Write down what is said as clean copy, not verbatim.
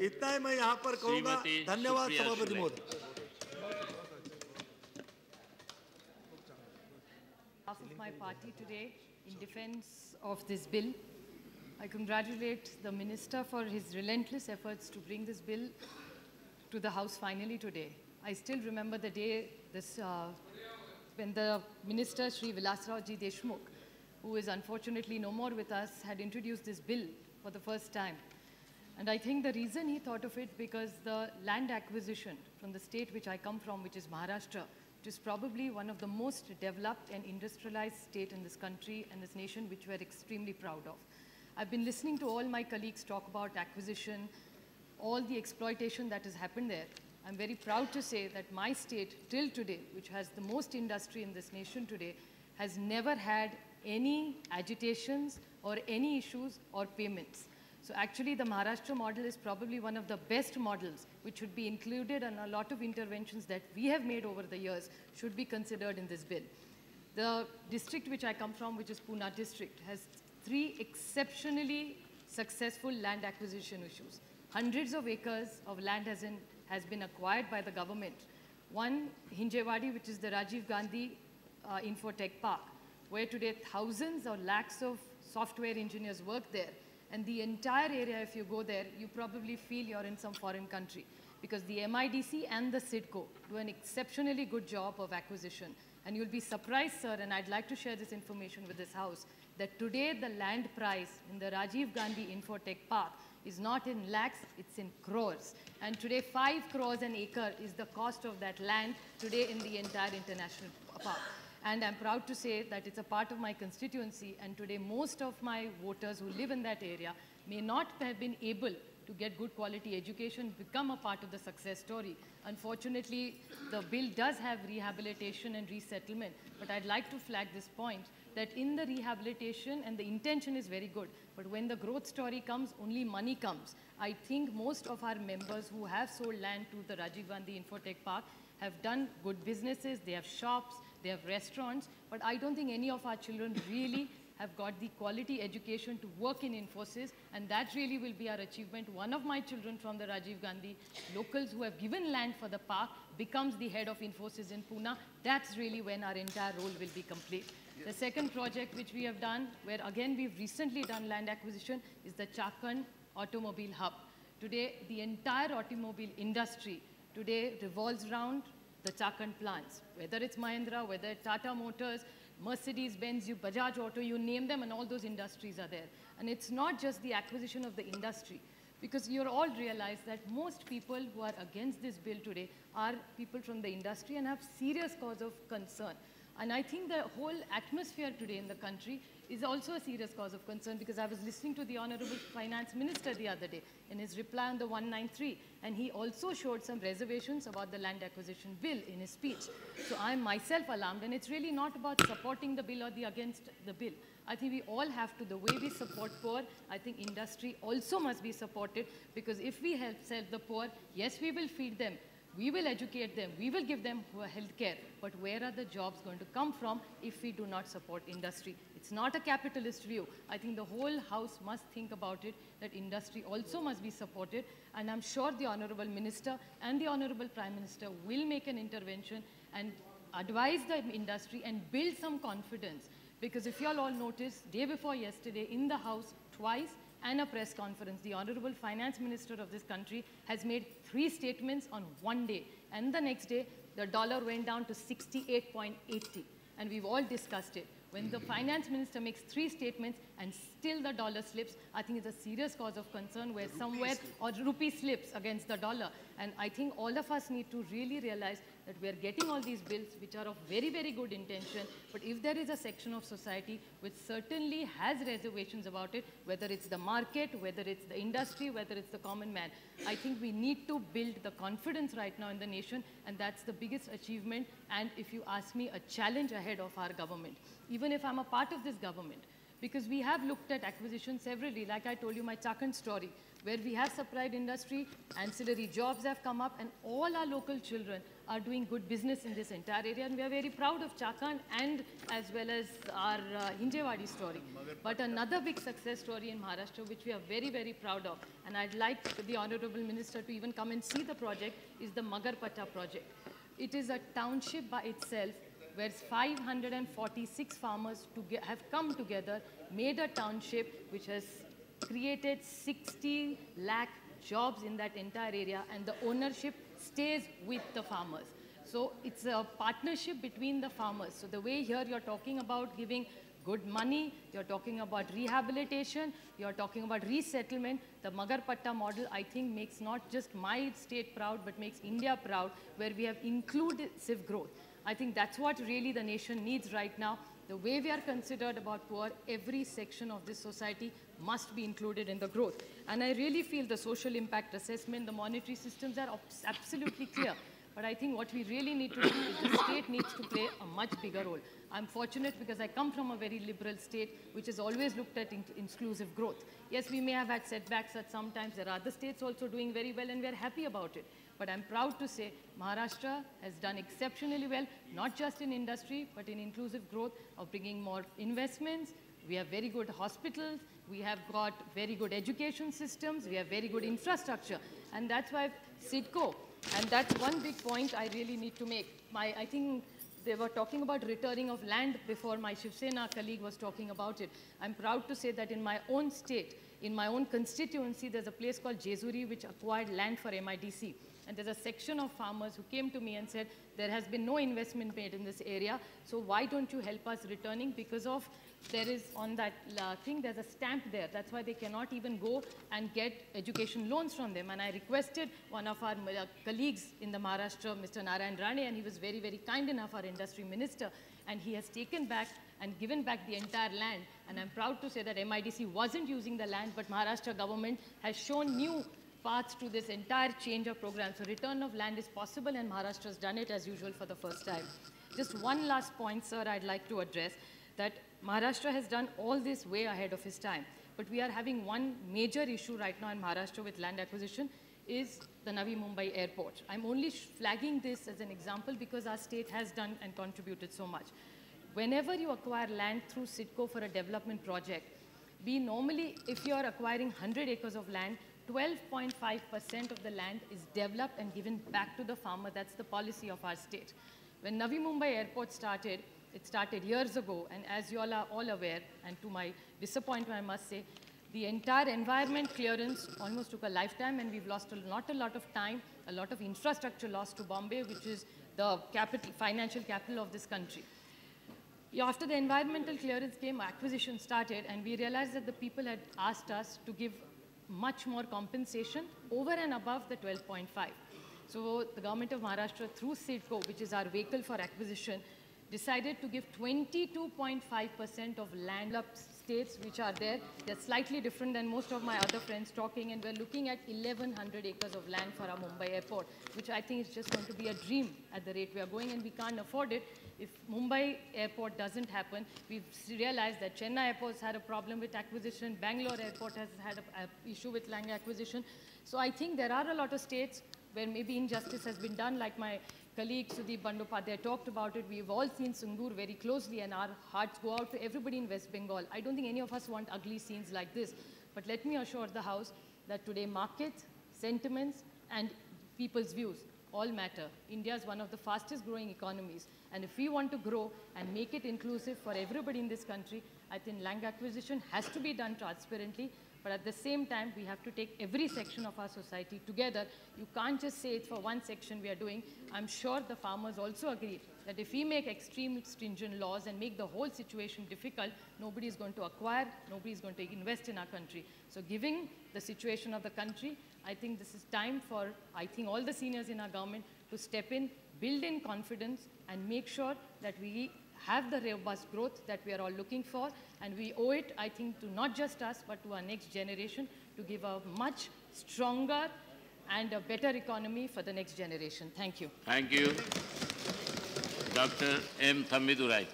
इतना ही मैं यहाँ पर कहूँगा। धन्यवाद सभापति महोदय। Of my party today in defense of this bill. I congratulate the Minister for his relentless efforts to bring this bill to the House finally today. I still remember the day when the Minister, Shri Vilasrao-ji Deshmukh, who is unfortunately no more with us, had introduced this bill for the first time. And I think the reason he thought of it because the land acquisition from the state which I come from, which is Maharashtra, which is probably one of the most developed and industrialized state in this country and this nation, which we're extremely proud of. I've been listening to all my colleagues talk about acquisition, all the exploitation that has happened there. I'm very proud to say that my state, till today, which has the most industry in this nation today, has never had any agitations or any issues or payments. So actually, the Maharashtra model is probably one of the best models which should be included, and a lot of interventions that we have made over the years should be considered in this bill. The district which I come from, which is Pune district, has 3 exceptionally successful land acquisition issues. Hundreds of acres of land has been acquired by the government. One, Hinjewadi, which is the Rajiv Gandhi Infotech Park, where today thousands or lakhs of software engineers work there. And the entire area, if you go there, you probably feel you're in some foreign country because the MIDC and the CIDCO do an exceptionally good job of acquisition. And you'll be surprised, sir, and I'd like to share this information with this House, that today the land price in the Rajiv Gandhi Infotech Park is not in lakhs, it's in crores. And today 5 crores an acre is the cost of that land today in the entire international park. And I'm proud to say that it's a part of my constituency, and today most of my voters who live in that area may not have been able to get good quality education, become a part of the success story. Unfortunately, the bill does have rehabilitation and resettlement, but I'd like to flag this point that in the rehabilitation, and the intention is very good, but when the growth story comes, only money comes. I think most of our members who have sold land to the Rajiv Gandhi Infotech Park have done good businesses, they have shops, they have restaurants, but I don't think any of our children really have got the quality education to work in Infosys, and that really will be our achievement. One of my children from the Rajiv Gandhi locals who have given land for the park becomes the head of Infosys in Pune. That's really when our entire role will be complete. Yes. The second project which we have done, where again we've recently done land acquisition, is the Chakan Automobile Hub. Today, the entire automobile industry today revolves around the Chakan plants, whether it's Mahindra, whether it's Tata Motors, Mercedes-Benz, Bajaj Auto, you name them, and all those industries are there. And it's not just the acquisition of the industry, because you all realize that most people who are against this bill today are people from the industry and have serious cause of concern. And I think the whole atmosphere today in the country is also a serious cause of concern, because I was listening to the Honorable Finance Minister the other day in his reply on the 193, and he also showed some reservations about the land acquisition bill in his speech. So I'm myself alarmed, and it's really not about supporting the bill or against the bill. I think we all have to, the way we support poor, I think industry also must be supported, because if we help serve the poor, yes, we will feed them, we will educate them, we will give them health care, but where are the jobs going to come from if we do not support industry? It's not a capitalist view. I think the whole House must think about it, that industry also must be supported, and I'm sure the Honorable Minister and the Honorable Prime Minister will make an intervention and advise the industry and build some confidence. Because if you all noticed, day before yesterday in the House twice, and a press conference, the Honorable Finance Minister of this country has made 3 statements on one day. And the next day, the dollar went down to 68.80. And we've all discussed it. When the Finance Minister makes 3 statements and still the dollar slips, I think it's a serious cause of concern where somewhere, or rupee slips against the dollar. And I think all of us need to really realize that we're getting all these bills which are of very, very good intention, but if there is a section of society which certainly has reservations about it, whether it's the market, whether it's the industry, whether it's the common man, I think we need to build the confidence right now in the nation, and that's the biggest achievement, and if you ask me, a challenge ahead of our government. Even if I'm a part of this government, Because we have looked at acquisition severally, like I told you my Chakan story, where we have supplied industry, ancillary jobs have come up, and all our local children are doing good business in this entire area, and we are very proud of Chakan and as well as our Hinjewadi story. But another big success story in Maharashtra, which we are very, very proud of, and I'd like the Honorable Minister to even come and see the project, is the Magarpatta project. It is a township by itself, where 546 farmers have come together, made a township which has created 60 lakh jobs in that entire area, and the ownership stays with the farmers. So it's a partnership between the farmers. So the way here you're talking about giving good money, you're talking about rehabilitation, you're talking about resettlement. The Magarpatta model, I think, makes not just my state proud, but makes India proud, where we have inclusive growth. I think that's what really the nation needs right now. The way we are considered about poor, every section of this society must be included in the growth. And I really feel the social impact assessment, the monetary systems are absolutely clear. But I think what we really need to do is the state needs to play a much bigger role. I'm fortunate because I come from a very liberal state which has always looked at inclusive growth. Yes, we may have had setbacks at some times. There are other states also doing very well, and we're happy about it. But I'm proud to say Maharashtra has done exceptionally well, not just in industry, but in inclusive growth of bringing more investments. We have very good hospitals. We have got very good education systems. We have very good infrastructure. And that's why CIDCO, and that's one big point I really need to make. I think they were talking about returning of land before. My Shiv Sena colleague was talking about it. I'm proud to say that in my own state, in my own constituency, there's a place called Jezuri which acquired land for MIDC. And there's a section of farmers who came to me and said, there has been no investment made in this area, so why don't you help us returning? Because of, there is on that thing, there's a stamp there. That's why they cannot even go and get education loans from them. And I requested one of our colleagues in the Maharashtra, Mr. Narayan Rane, and he was very, very kind enough, our industry minister, and he has taken back and given back the entire land. And I'm proud to say that MIDC wasn't using the land, but Maharashtra government has shown new paths to this entire change of program. So return of land is possible, and Maharashtra has done it as usual for the first time. Just one last point, sir, I'd like to address, that Maharashtra has done all this way ahead of his time. But we are having one major issue right now in Maharashtra with land acquisition is the Navi Mumbai airport. I'm only flagging this as an example because our state has done and contributed so much. Whenever you acquire land through CIDCO for a development project, we normally, if you are acquiring 100 acres of land, 12.5% of the land is developed and given back to the farmer. That's the policy of our state. When Navi Mumbai airport started, it started years ago, and as you all are all aware, and to my disappointment I must say, the entire environment clearance almost took a lifetime, and we've lost not a lot of time, a lot of infrastructure lost to Bombay, which is the capital, financial capital of this country. After the environmental clearance came, acquisition started, and we realized that the people had asked us to give much more compensation over and above the 12.5. So the government of Maharashtra through CIDCO, which is our vehicle for acquisition, decided to give 22.5% of landlocked states which are there. They're slightly different than most of my other friends talking, and we're looking at 1,100 acres of land for our Mumbai airport, which I think is just going to be a dream at the rate we are going, and we can't afford it. If Mumbai airport doesn't happen, we've realized that Chennai airport's had a problem with acquisition, Bangalore airport has had an issue with land acquisition. So I think there are a lot of states where maybe injustice has been done, like my colleague Sudeep Bandopadhyay talked about it. We've all seen Sundur very closely, and our hearts go out to everybody in West Bengal. I don't think any of us want ugly scenes like this. But let me assure the House that today markets, sentiments, and people's views all matter. India is one of the fastest growing economies. And if we want to grow and make it inclusive for everybody in this country, I think land acquisition has to be done transparently. But at the same time, we have to take every section of our society together. You can't just say it's for one section we are doing. I'm sure the farmers also agree that if we make extreme stringent laws and make the whole situation difficult, nobody is going to acquire, nobody is going to invest in our country. So given the situation of the country, I think this is time for, I think, all the seniors in our government to step in, build in confidence, and make sure that we have the robust growth that we are all looking for. And we owe it, I think, to not just us, but to our next generation to give a much stronger and a better economy for the next generation. Thank you. Thank you. Dr. M. Thambidurai.